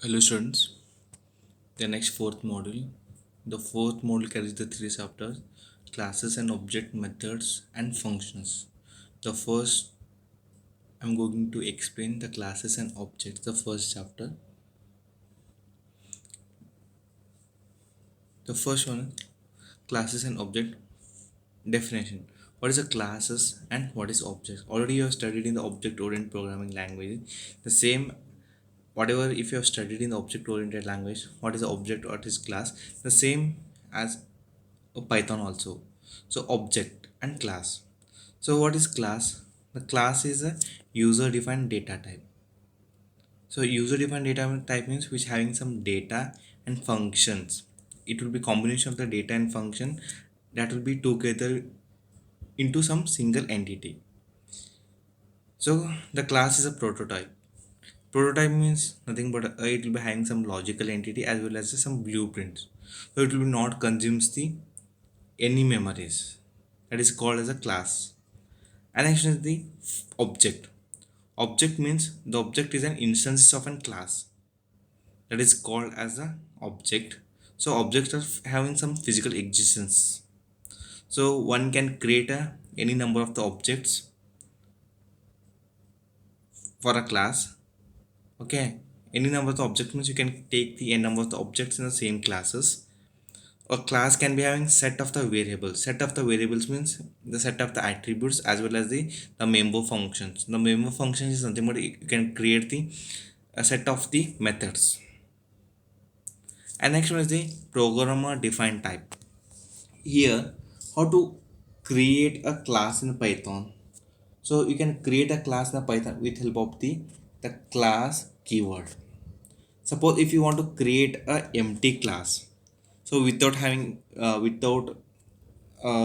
Hello students, the next fourth module. The fourth module carries the three chapters: classes and object methods and functions. The first, I'm going to explain the classes and objects. The first chapter. The first one, classes and object definition. What is a classes and what is objects? Already you have studied in the object oriented programming language. The same, whatever, if you have studied in the object oriented language, what is the object, what is class, the same as Python also. So object and class. So what is class? The class is a user defined data type. So user defined data type means which having some data and functions. It will be combination of the data and function that will be together into some single entity. So the class is a prototype. Prototype means nothing but it will be having some logical entity as well as some blueprints. So it will be not consumes the any memories. That is called as a class. And next is the object. Object means the object is an instance of a class. That is called as a object. So objects are having some physical existence. So one can create any number of the objects for a class. Okay. Any number of the objects means you can take the n number of the objects in the same classes. A class can be having set of the variables. Set of the variables means the set of the attributes as well as the member functions. The member function is nothing but you can create the a set of the methods. And next one is the programmer defined type. Here, how to create a class in Python. So you can create a class in Python with help of the class keyword. Suppose if you want to create a empty class, so without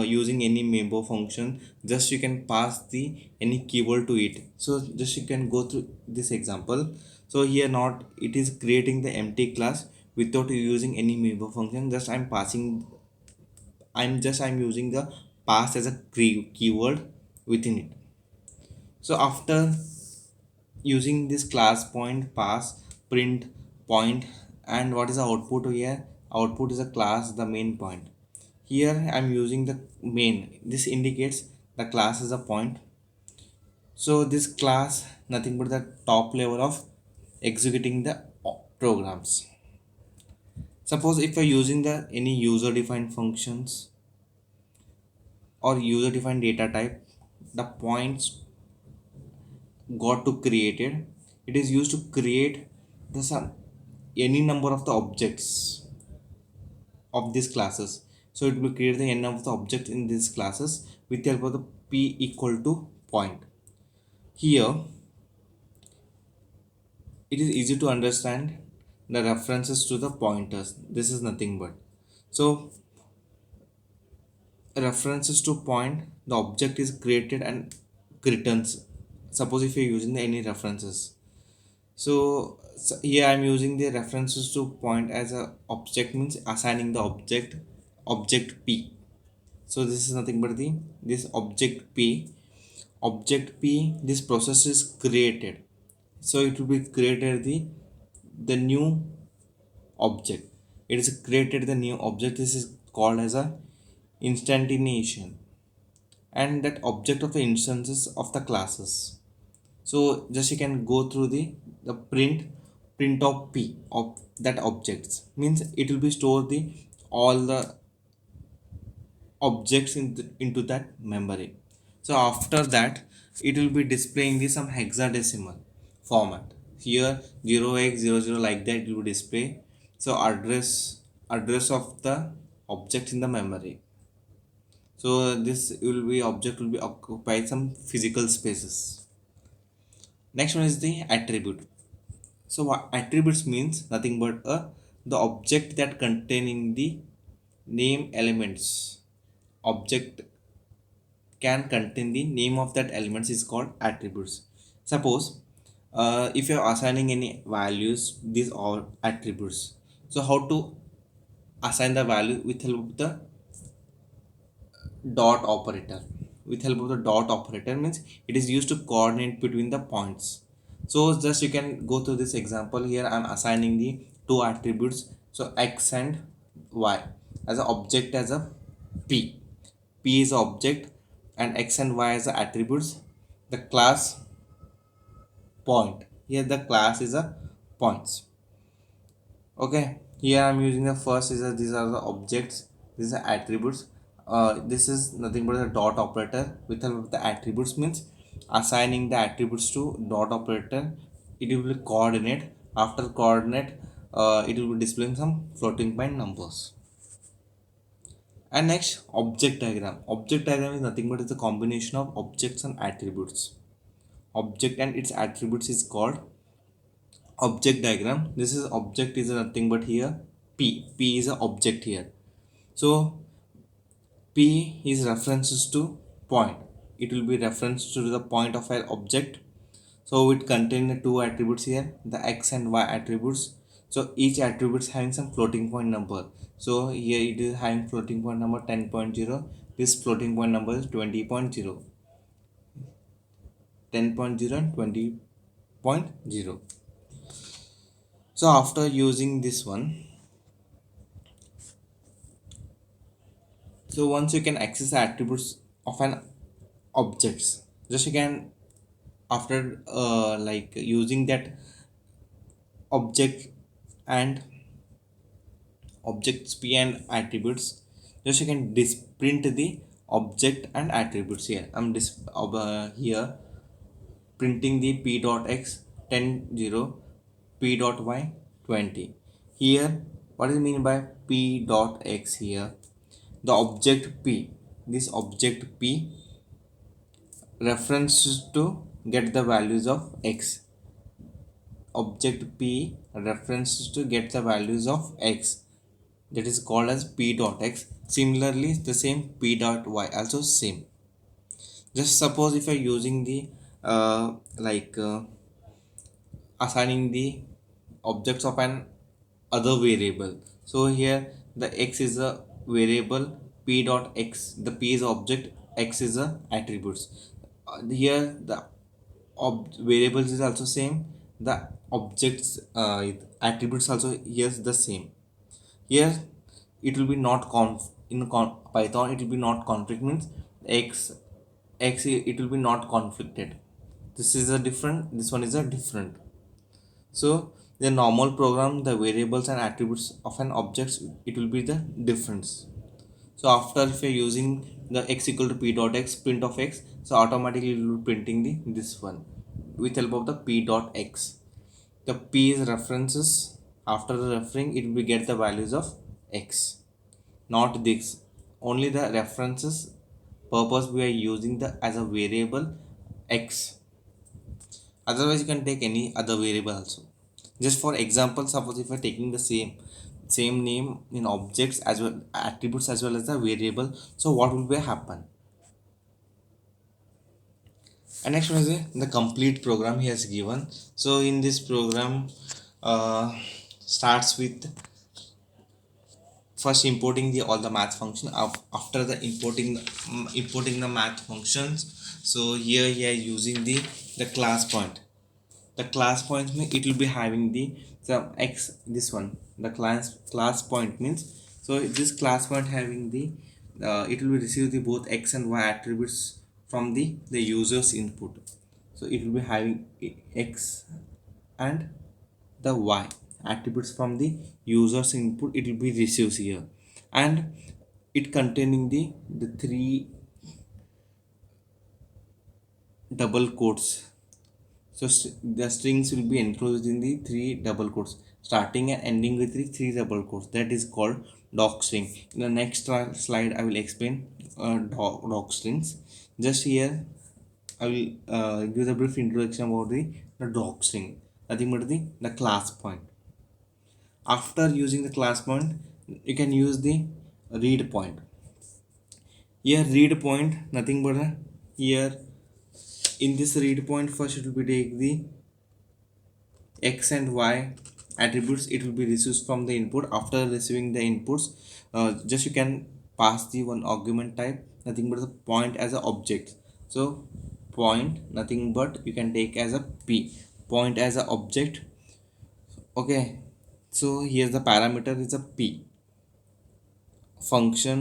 using any member function, just you can pass the any keyword to it. So just you can go through this example. So here not it is creating the empty class without using any member function. Just I'm using the pass as a keyword within it. So after using this class point pass print point, and what is the output here? Output is a class the main point. Here I'm using the main. This indicates the class is a point. So this class nothing but the top level of executing the programs. Suppose if you're using the any user defined functions or user defined data type, the points got to created. It is used to create the some any number of the objects of these classes. So it will create the n of the objects in these classes with the help of the p equal to point. Here it is easy to understand the references to the pointers. This is nothing but so references to point, the object is created and returns. Suppose if you're using any references, so here I'm using the references to point as a object means assigning the object p. So this is nothing but the this object p this process is created. So it will be created the new object. It is created the new object. This is called as a instantiation, and that object of the instances of the classes. So just you can go through the print of p of that objects means it will be store the all the objects into that memory. So after that it will be displaying the some hexadecimal format. Here 0x00 like that it will display. So address of the object in the memory. So this will be object will be occupy some physical spaces. Next one is the attribute. So what attributes means nothing but the object that containing the name elements. Object can contain the name of that elements is called attributes. Suppose if you are assigning any values, these are attributes. So how to assign the value with help of the dot operator. With help of the dot operator means it is used to coordinate between the points. So just you can go through this example. Here I'm assigning the two attributes, so x and y, as an object, as a p is a object and x and y as the attributes. The class point, here the class is a points. Okay, here I'm using the first is a, these are the objects, these are attributes. This is nothing but a dot operator with help of the attributes, means assigning the attributes to dot operator. It will be coordinate. After coordinate, it will be displaying some floating point numbers. And next, object diagram. Object diagram is nothing but it's a combination of objects and attributes. Object and its attributes is called object diagram. This is object is nothing but here p is a object here. So p is references to point. It will be reference to the point of an object. So it contains two attributes here, the x and y attributes. So each attribute is having some floating point number. So here it is having floating point number 10.0. This floating point number is 20.0, 10.0 and 20.0. So after using this one, so once you can access the attributes of an objects, just you can, after like using that object and objects p and attributes, just you can print the object and attributes. Here I'm here printing the p dot x 10 0, p dot y 20. Here what is mean by p dot x? Here the object p, this object p references to get the values of x. Object p references to get the values of x, that is called as p dot x. Similarly the same p dot y also same. Just suppose if you're using the like assigning the objects of an other variable. So here the x is a variable, p dot x, the p is object, x is a attributes. Here the variables is also same, the objects attributes also here is the same. Here it will be not python, it will be not conflict, means x it will be not conflicted. This is a different, this one is a different. So the normal program, the variables and attributes of an object, it will be the difference. So after if you're using the x equal to p dot x, print of x, so automatically it will be printing the this one with help of the p dot x. The p is references. After the referring, it will get the values of x, not this. Only the references purpose we are using the as a variable x. Otherwise you can take any other variable also. Just for example, suppose if you're taking the same name in objects as well attributes as well as the variable, so what will be happen? And next one is the complete program he has given. So in this program starts with first importing the all the math function. After the importing the math functions, so here using the class point. The class point means it will be having the some x, this one, the class point means, so this class point having the it will receive the both x and y attributes from the user's input. So it will be having x and the y attributes from the user's input, it will be received here. And it containing the three double quotes. So the strings will be enclosed in the three double quotes, starting and ending with the three double quotes. That is called doc string. In the next slide, I will explain doc strings. Just here, I will give a brief introduction about the doc string. Nothing but the class point. After using the class point, you can use the read point. Here, read point, nothing but here in this read point, first it will be take the x and y attributes, it will be received from the input. After receiving the inputs, just you can pass the one argument type, nothing but the point as an object. So point, nothing but you can take as a p. point as an object. Okay, so here's the parameter is a p function.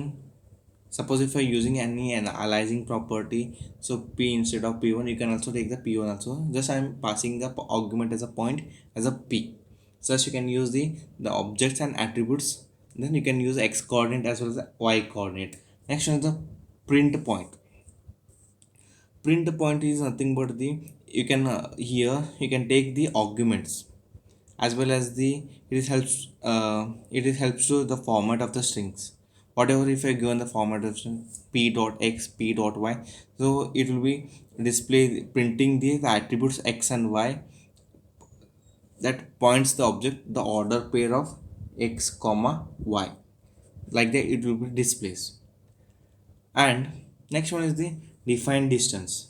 Suppose if you're using any analyzing property, so p instead of p1, you can also take the p1 also. Just I'm passing the argument as a point as a p. So you can use the objects and attributes. Then you can use x coordinate as well as the y coordinate. Next one is the print point. Print point is nothing but the you can here you can take the arguments as well as the it is helps to the format of the strings. Whatever if I given the format of string p dot x p dot y, so it will be display printing the attributes x and y that points the object the order pair of x comma y, like that it will be displays. And next one is the define distance.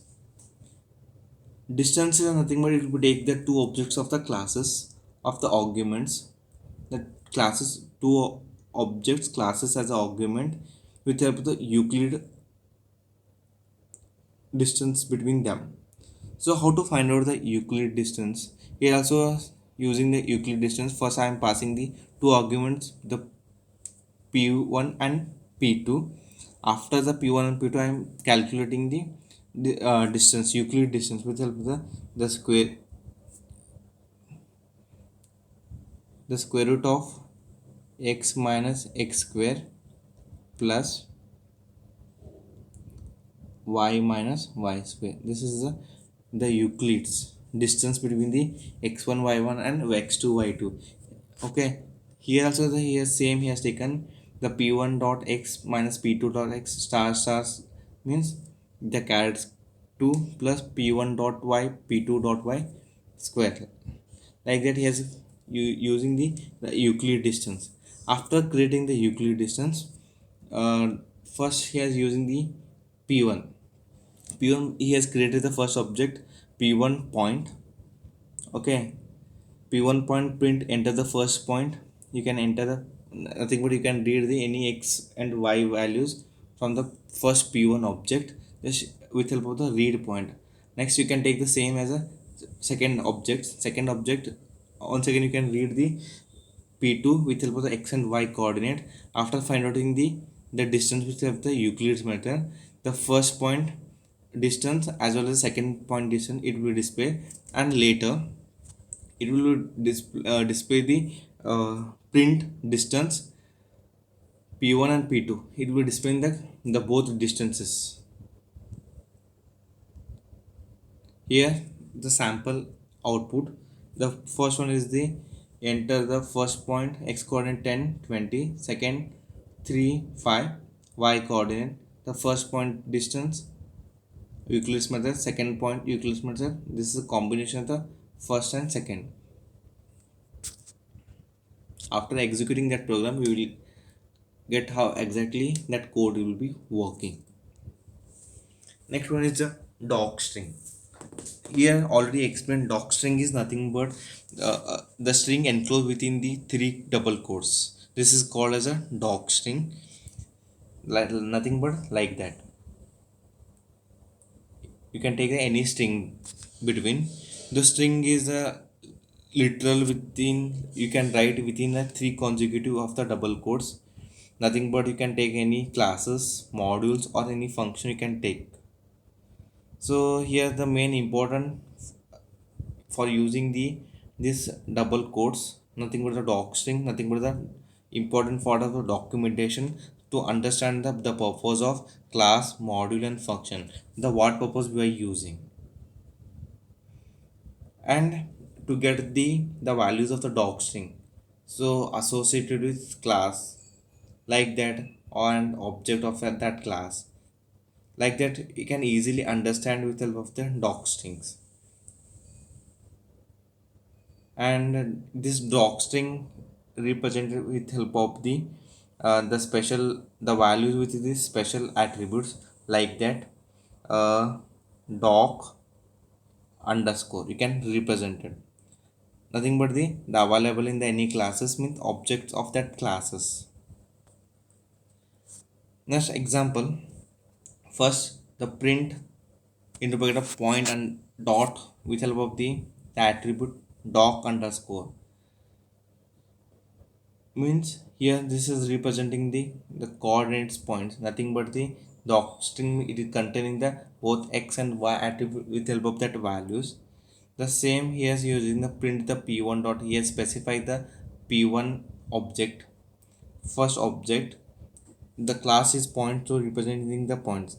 Distance is nothing but it will take the two objects of the classes of the arguments. The classes two objects classes as an argument with help of the Euclid distance between them. So how to find out the Euclid distance? Here also using the Euclid distance. First I am passing the two arguments, the p1 and p2. After the p1 and p2 I am calculating the distance, Euclid distance, with help of the square root of x minus x square plus y minus y square. This is the Euclid's distance between the x1 y1 and x2 y2. Okay, here also the here same he has taken the p1 dot x minus p2 dot x star stars means the carrots 2 plus p1 dot y p2 dot y square, like that he has using the Euclid distance. After creating the Euclid distance, first he is using the p1. P1 he has created the first object p1 point. Okay, p1 point print enter the first point. You can enter the nothing but you can read the any x and y values from the first p1 object just with help of the read point. Next you can take the same as a second object. Once again you can read the p2 with help of the x and y coordinate. After finding the distance with help of the Euclid's method, the first point distance as well as second point distance it will display, and later it will display the print distance p1 and p2. It will display the both distances. Here the sample output, the first one is the enter the first point x coordinate 10 20, second 3 5, y coordinate the first point distance Euclid's method, second point Euclid's method. This is a combination of the first and second. After executing that program we will get how exactly that code will be working. Next one is the doc string. Here already explained doc string is nothing but the string enclosed within the three double quotes. This is called as a doc string, like nothing but like that. You can take any string between. The string is a literal within, you can write within a three consecutive of the double quotes. Nothing but you can take any classes, modules or any function you can take. So here the main important for using this double quotes, nothing but the doc string, nothing but the important part of the documentation to understand the purpose of class, module and function, the what purpose we are using, and to get the values of the doc string so associated with class, like that, and object of that class, like that you can easily understand with the help of the doc strings. And this doc string represented with help of the special the values with the special attributes, like that doc underscore you can represent it, nothing but the available in the any classes means objects of that classes. Next example, first the print into bracket of point and dot with help of the the attribute doc underscore. Means here this is representing the coordinates points, nothing but the doc string. It is containing the both x and y attribute with help of that values. The same here is using the print the p1 dot. Here specify the p1 object, first object. The class is point to representing the points,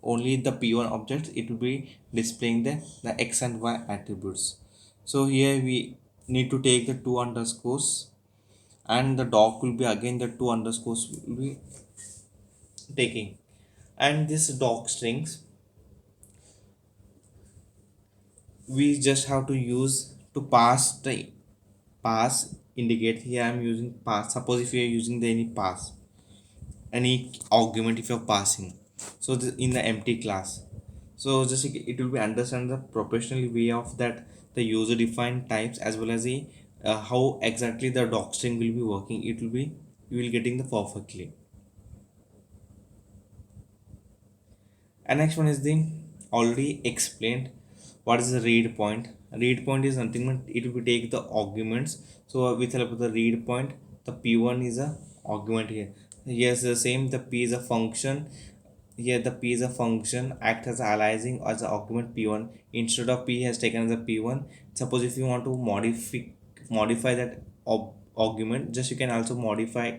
only the p1 objects it will be displaying the x and y attributes. So here we need to take the two underscores, and the doc will be again the two underscores will be taking. And this doc strings we just have to use to pass indicate. Here I'm using pass. Suppose if you are using the any pass, any argument if you're passing, so in the empty class, so just it will be understand the professional way of that the user defined types as well as the how exactly the doc string will be working. It will be you will getting the perfectly. And next one is the already explained what is the read point. Read point is nothing but it will take the arguments. So with help of the read point, the p1 is a argument here. Yes, the same. The p is a function. Here the p is a function act as aliasing as the argument p1 instead of p has taken as a p1. Suppose if you want to modify that argument, just you can also modify.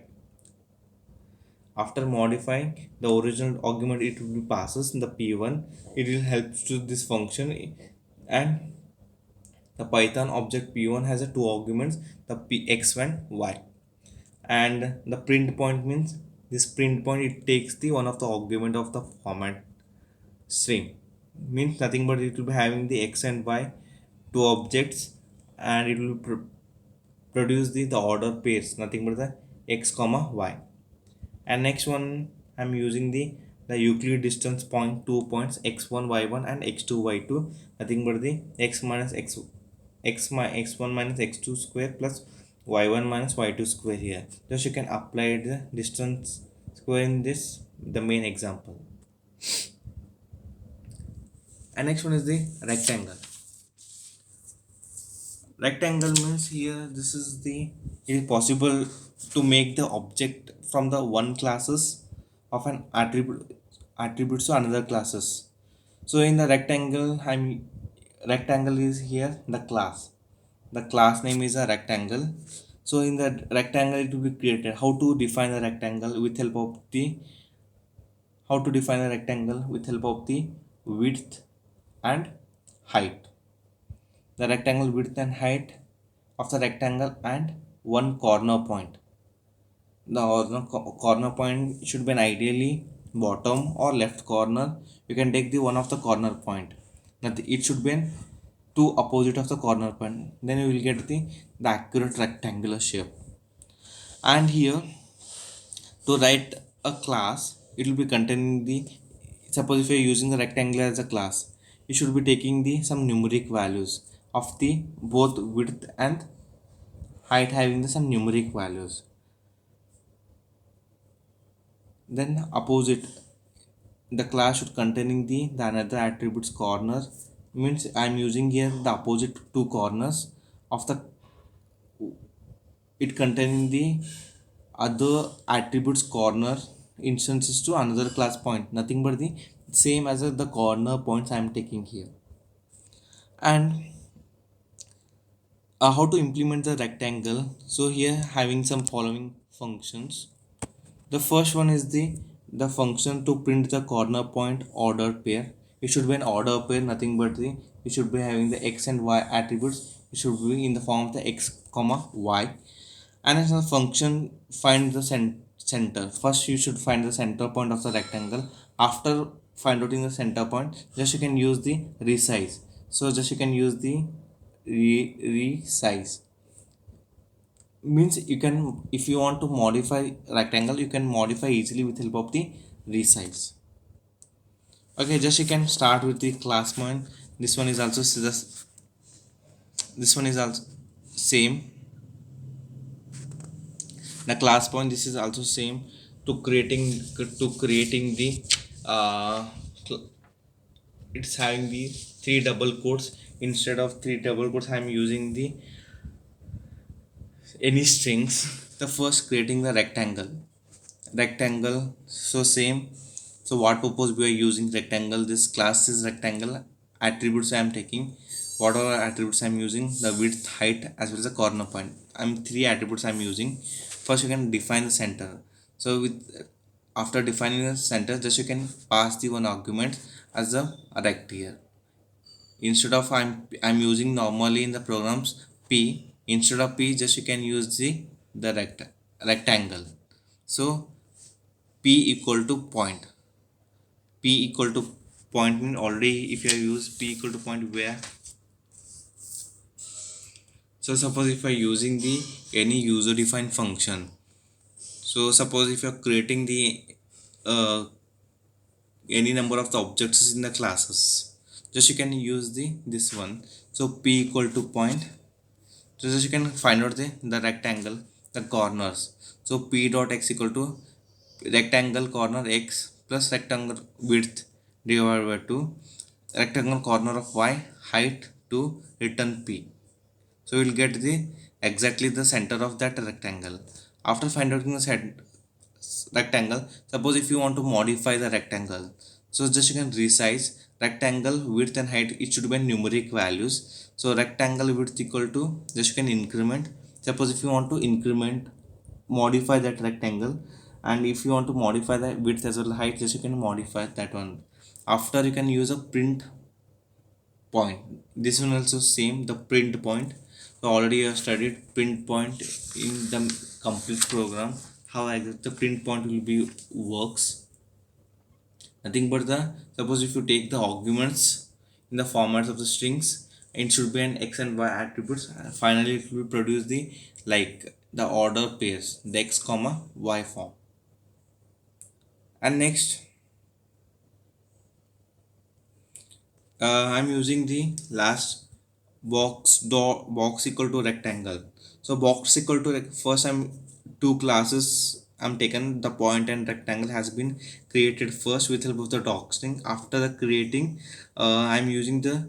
After modifying the original argument it will be passes in the p1. It will help to this function. And the python object p1 has a two arguments, the x and y. And the print point means this print point it takes the one of the argument of the format string. Means nothing but it will be having the x and y two objects, and it will produce the order pairs, nothing but the x comma y. And next one I'm using the Euclid distance point 2 points x1 y1 and x2 y2, nothing but the x minus x1 minus x2 square plus y1 minus y2 square. Here just you can apply the distance square in this the main example. And next one is the rectangle. Rectangle means here this is the it is possible to make the object from the one classes of an attributes to another classes. So in the rectangle rectangle is here the class name is a rectangle. So in the rectangle it will be created. How to define the rectangle with help of the how to define a rectangle with help of the width and height. The rectangle width and height of the rectangle and one corner point. The corner point should be an ideally bottom or left corner. You can take the one of the corner point. That it should be an two opposite of the corner point. Then you will get the accurate rectangular shape. And here to write a class, it will be containing the suppose if you are using the rectangle as a class, you should be taking the some numeric values of the both width and height having the some numeric values. Then opposite the class should containing the another attributes corner. Means I'm using here the opposite two corners of the it containing the other attributes corner instances to another class point, nothing but the same as the corner points I'm taking here. And how to implement the rectangle. So here having some following functions. The first one is the function to print the corner point ordered pair. It should be an order pair, nothing but the it should be having the x and y attributes. It should be in the form of the x comma y. And as a function find the center. First you should find the center point of the rectangle. After find out in the center point, just you can use the resize. So just you can use the resize. Means you can if you want to modify rectangle you can modify easily with help of the resize. Okay, just you can start with the class point. This one is also this one is also same. The class point this is also same. To creating the uh, it's having the three double quotes. instead of three double quotes I'm using the any strings. The first creating the rectangle, so same. So what purpose we are using rectangle? This class is rectangle. Attributes I am taking, what are attributes I'm using? The width, height, as well as the corner point. I'm three attributes I'm using. First you can define the center. So with after defining the center, just you can pass the one argument as a rect here. Instead of I'm using normally in the programs p, instead of p just you can use the rectangle. So p equal to point. P equal to point mean already if you use p equal to point where. So suppose if you're using the any user defined function. So suppose if you're creating the uh, any number of the objects in the classes, just you can use the this one. So p equal to point. So just you can find out the rectangle, the corners. So p dot x equal to rectangle corner x plus rectangle width divided by 2 rectangle corner of y height to return p. So we'll get the exactly the center of that rectangle. After finding out the rectangle, suppose if you want to modify the rectangle, so just you can resize rectangle width and height. It should be numeric values. So rectangle width equal to, just you can increment. Suppose if you want to increment, modify that rectangle, and if you want to modify the width as well as height, just you can modify that one. After you can use a print point. This one also same, the print point. So already I have studied print point in the complete program, how exactly the print point will be works. Nothing but the, suppose if you take the arguments in the formats of the strings, it should be an x and y attributes. Finally it will produce the like the order pairs, the x comma y form. And next I'm using the last box equal to rectangle. So box equal to first I'm two classes I'm taken, the point and rectangle has been created first with help of the doc string. After the creating, I'm using the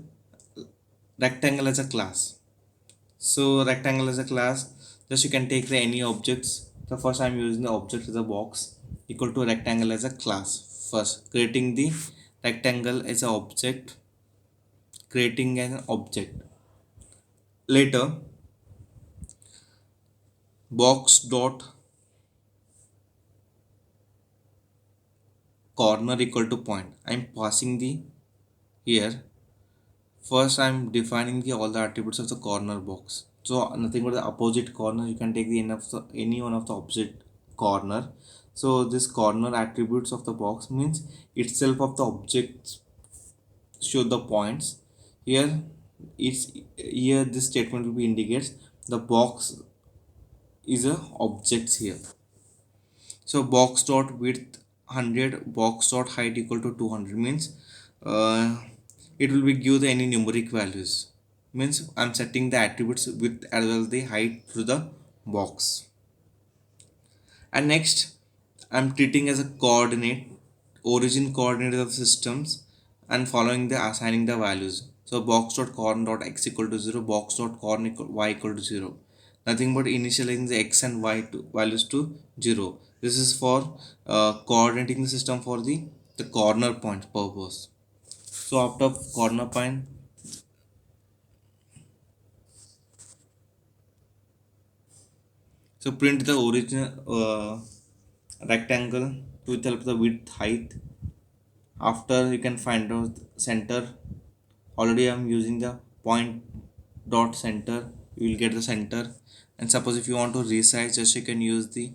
rectangle as a class. So rectangle as a class, just you can take the any objects. So first I'm using the object as a box equal to rectangle as a class. First creating the rectangle as an object, creating an object. Later box dot corner equal to point. I'm passing the here. First I'm defining the all the attributes of the corner box. So nothing but the opposite corner, you can take the any one of the opposite corner. So this corner attributes of the box means itself of the objects show the points. Here it's here this statement will be indicates the box is a objects here. So box dot width 100, box dot height equal to 200 means it will be give the any numeric values. Means I'm setting the attributes width as well as the height to the box. And next I'm treating as a coordinate, origin coordinate of systems, and following the assigning the values. So box dot corn dot x equal to 0, box dot corn equal y equal to 0. Nothing but initializing the x and y to values to 0. This is for coordinating the system for the corner point purpose. So after corner point, so print the original rectangle with help of the width height. After you can find out center. Already I'm using the point dot center, you will get the center. And suppose if you want to resize, just you can use the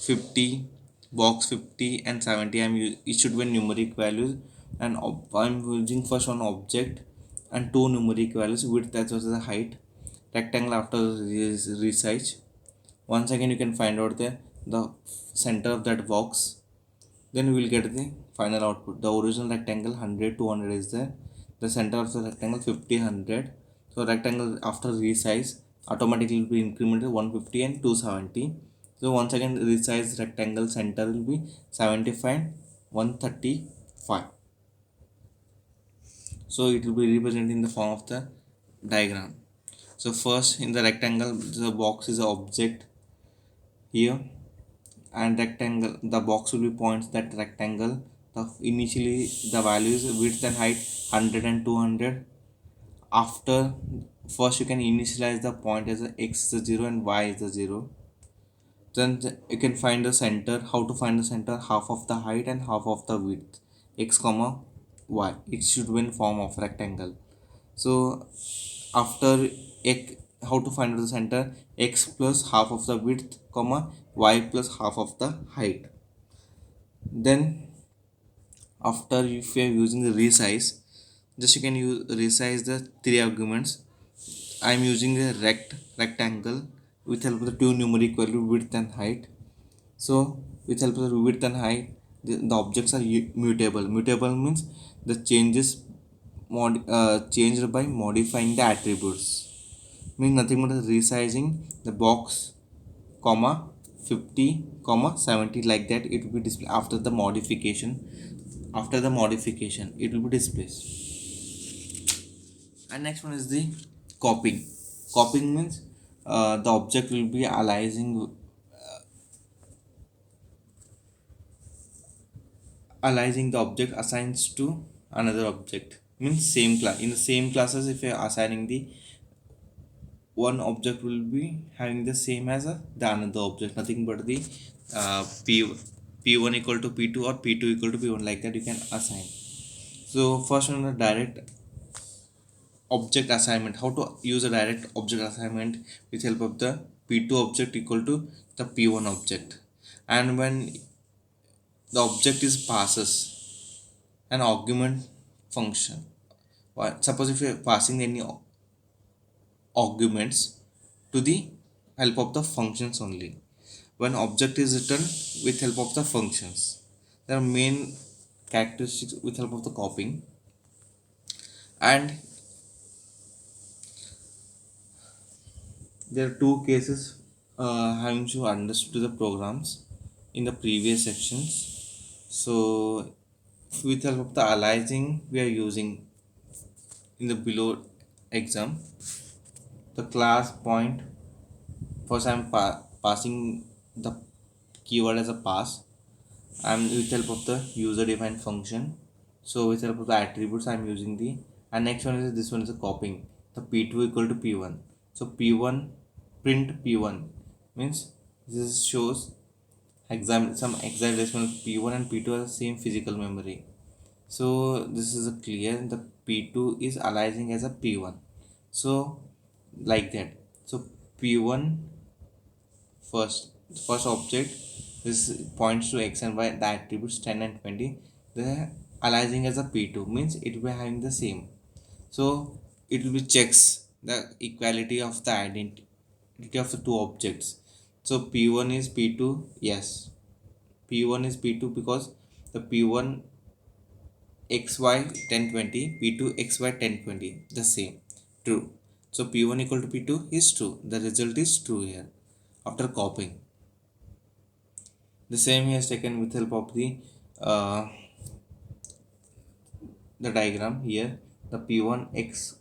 50, box 50 and 70. It should be numeric values, and I'm using first one object and two numeric values, width as well as the height. Rectangle after resize. Once again you can find out the center of that box. Then we will get the final output. The original rectangle 100 200 is there, the center of the rectangle 50 100. So rectangle after resize automatically will be incremented 150 and 270. So once again resize rectangle center will be 75 135. So it will be represented in the form of the diagram. So first in the rectangle, the box is the object here, and rectangle, the box will be points that rectangle. The initially the values width and height 100 and 200. After, first you can initialize the point as a x is a 0 and y is a 0. Then you can find the center. How to find the center? Half of the height and half of the width, x comma y. It should be in form of rectangle. So after x, how to find the center? X plus half of the width comma y plus half of the height. Then after, if you are using the resize, just you can use resize the three arguments. I am using a rectangle with help of the two numeric value width and height. So with help of the width and height, the objects are mutable. Mutable means the changes changed by modifying the attributes. Means nothing but resizing the box comma 50 comma 70, like that it will be displayed. After the modification, it will be displayed. And next one is the copying. Copying means the object will be aligning the object assigns to another object. Means same class, in the same classes, if you are assigning the one object will be having the same as the another object, nothing but the p1 equal to p2 or p2 equal to p1, like that you can assign. So first one, the direct object assignment. How to use a direct object assignment with help of the p2 object equal to the p1 object. And when the object is passes an argument function, suppose if you are passing any arguments to the help of the functions only. When object is written with help of the functions, there are main characteristics with help of the copying. And there are two cases having to understood the programs in the previous sections. So with help of the aliasing, we are using in the below exam the class point. First I'm passing the keyword as a pass. I'm with help of the user defined function. So with help of the attributes I'm using the, and next one is this one is a copying the p2 equal to p1. So p1 print p1 means this shows some hexadecimal p1 and p2 are the same physical memory. So this is a clear, the p2 is aligning as a p1. So like that. So p1 first object, this points to x and y, the attributes 10 and 20. The aligning as a p2 means it will be having the same. So it will be checks the equality of the identity of the two objects. So p1 is p2, yes, p1 is p2 because the p1 xy 1020, p2 xy 1020, the same, true. So p1 equal to p2 is true, the result is true here after copying. The same here is taken with help of uh, the diagram here. The p1 x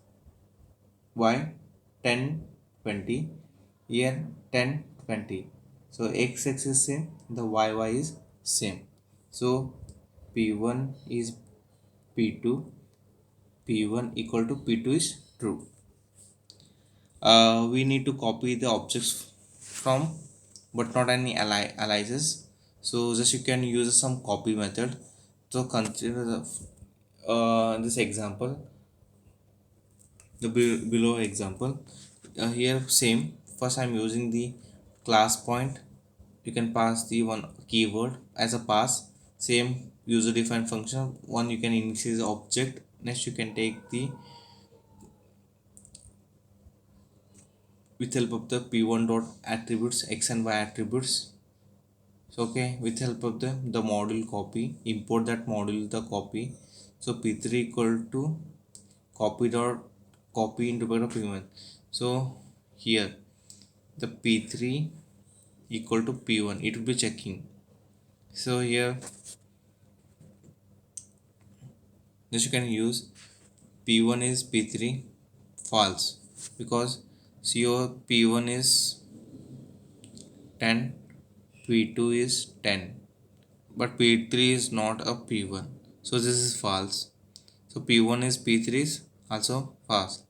y 10 20, here 10 20. So x is same, the y is same. So p1 is p2, p1 equal to p2 is true. We need to copy the objects from, but not any aliases. So just you can use some copy method. So consider this example, the below example. Here same, first I'm using the class point. You can pass the one keyword as a pass. Same user defined function, one you can initialize the object. Next you can take the with help of the p1 dot attributes x and y attributes. So okay, with help of the module copy, import that module the copy. So p3 equal to copy into bracket of p1. So here the p3 equal to p1, it will be checking. So here just you can use P1 is P3, false, because CO P1 is 10, P2 is 10, but P3 is not a P1, so this is false. So P1 is P3 is also false.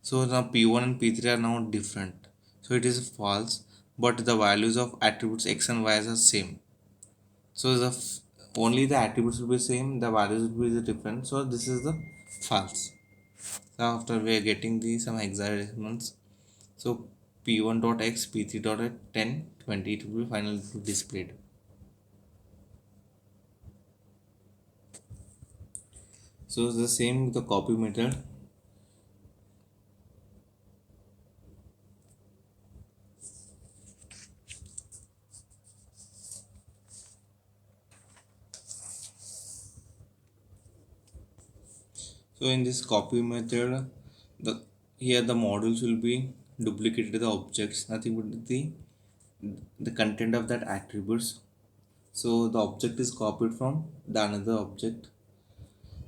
So now P1 and P3 are now different. So it is false, but the values of attributes X and Y are same. So only the attributes will be same, the values will be different. So this is the false. So after we are getting the some hexadecimal, so P1 dot X, P3 dot at 10, 20, it will be finally displayed. So the same with the copy method. So in this copy method, the here the modules will be duplicated to the objects, nothing but the content of that attributes. So the object is copied from the another object.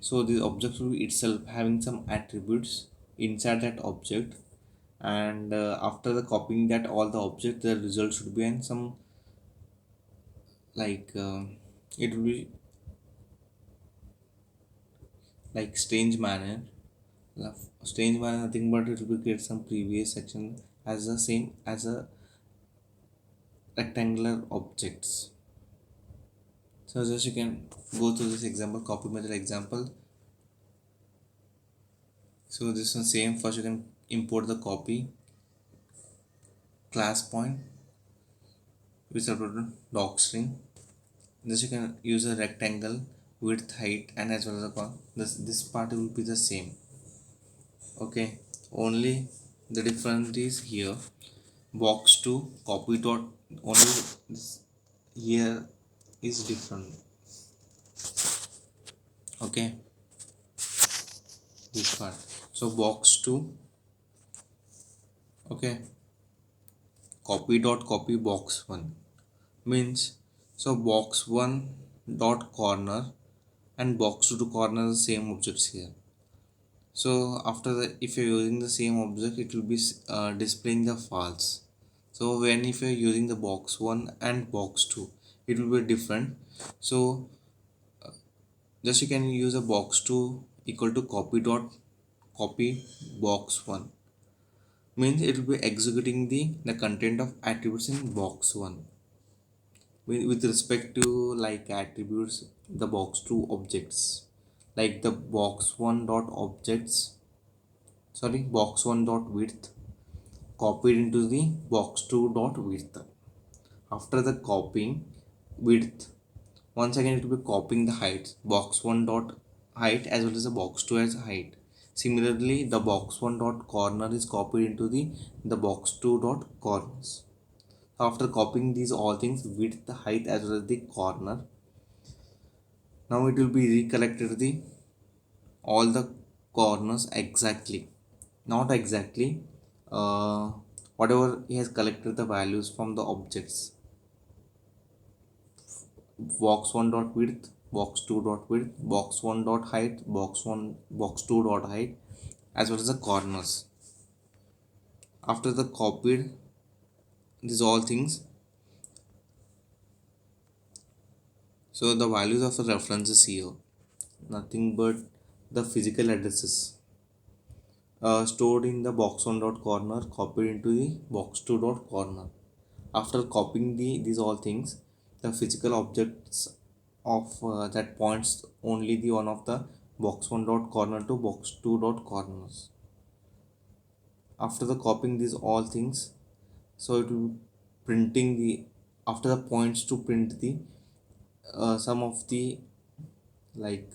So the object will be itself having some attributes inside that object, and after the copying that all the object, the result should be in some like it will be like strange manner nothing but it will create some previous section as the same as a rectangular objects. So just you can go through this example, copy method example. So this one same, first you can import the copy class point which is uploaded doc string. This you can use a rectangle width, height, and as well as a this part will be the same. Okay, only the difference is here box to copy dot, only this here is different. Okay, this part. So box to, okay, copy dot copy box 1 means, so box 1 dot corner and box 2 to corner are the same objects here. So after the, if you're using the same object, it will be displaying the false. So when if you're using the box 1 and box 2, it will be different. So just you can use a box 2 equal to copy dot copy box 1 means it will be executing the content of attributes in box 1 with respect to like attributes the box 2 objects, like the box 1 dot objects, sorry, box 1 dot width copied into the box 2 dot width. After the copying width, once again it will be copying the height, box 1 dot height as well as the box 2 as height. Similarly, the box 1 dot corner is copied into the box 2 dot corners. After copying these all things, width, the height as well as the corner, now it will be recollected the all the corners exactly, not exactly, whatever he has collected the values from the objects, box 1 dot width, box 2 dot width, box 1 dot height, box 1 box 2 dot height as well as the corners. After the copied these all things, so the values of the references here, nothing but the physical addresses stored in the box 1 dot corner copied into the box 2 dot corner. After copying these all things, the physical objects of that points only the one of the box 1 dot corner to box 2 dot corners. After the copying these all things, so it will printing the, after the points to print the some of the like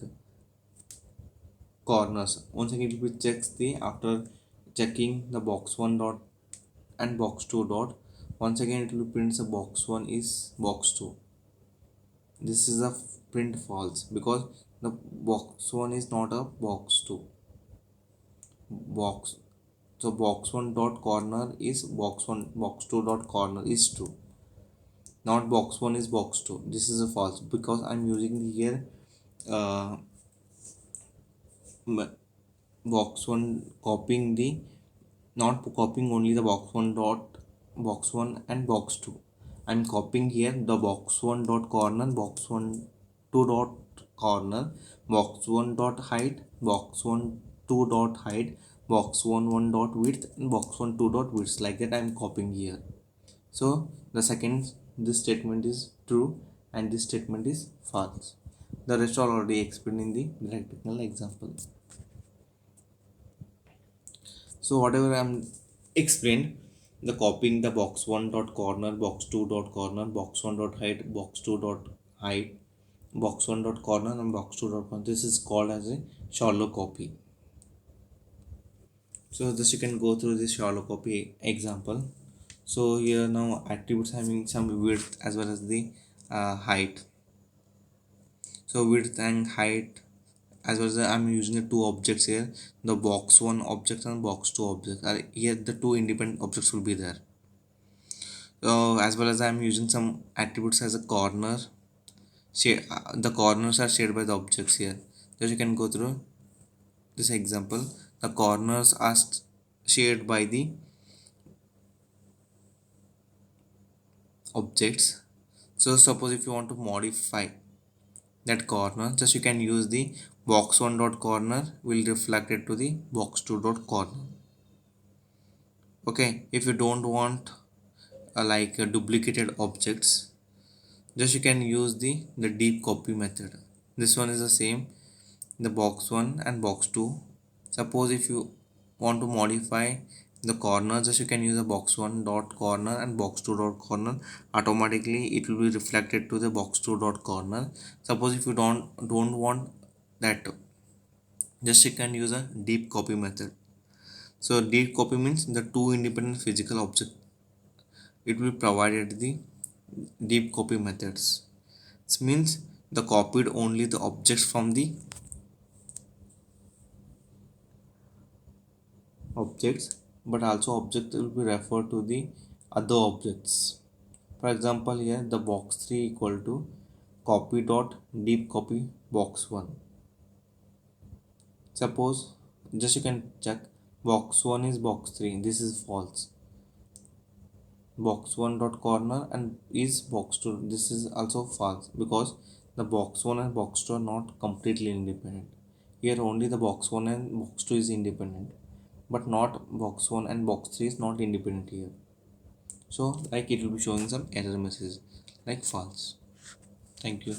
corners. Once again it will checks the, after checking the box 1 dot and box 2 dot, once again it will print the box 1 is box 2. This is a print false because the box 1 is not a box 2 box. So box 1 dot corner is box 1, box 2 dot corner is 2, not box 1 is box 2. This is a false because I'm using here uh, box 1 copying the, not copying only the box 1 dot box 1 and box 2. I'm copying here the box 1 dot corner, box 1 2 dot corner, box 1 dot height, box 1 2 dot height, box 1 1 dot width, and box 1 2 dot width. Like that I'm copying here. So the second, this statement is true and this statement is false. The rest are already explained in the practical example. So whatever I'm explained, the copying the box 1 dot corner, box 2 dot corner, box 1 dot height, box 2 dot height, box 1 dot corner, and box 2 dot corner, this is called as a shallow copy. So this you can go through this shallow copy example. So here now attributes having some width as well as the height. So width and height, as well as I'm using the two objects here, the box 1 object and box 2 object are here, the two independent objects will be there. So as well as I'm using some attributes as a corner shade, the corners are shaded by the objects here. Just you can go through this example, the corners are shaded by the objects. So suppose if you want to modify that corner, just you can use the box 1 dot corner will reflect it to the box 2 dot corner. Okay, if you don't want like duplicated objects, just you can use the deep copy method. This one is the same, the box 1 and box 2. Suppose if you want to modify the corner, just you can use a box 1 dot corner and box 2 dot corner. Automatically it will be reflected to the box 2 dot corner. Suppose if you don't want that, just you can use a deep copy method. So deep copy means the two independent physical object, it will provided the deep copy methods. This means the copied only the objects from the objects, but also object will be referred to the other objects. For example, here the box 3 equal to copy dot deep copy box 1. Suppose just you can check, box 1 is box 3, this is false. Box 1 dot corner and is box 2, this is also false, because the box 1 and box 2 are not completely independent. Here only the box 1 and box 2 is independent, but not box 1 and box 3 is not independent here. So like it will be showing some error message like false. Thank you.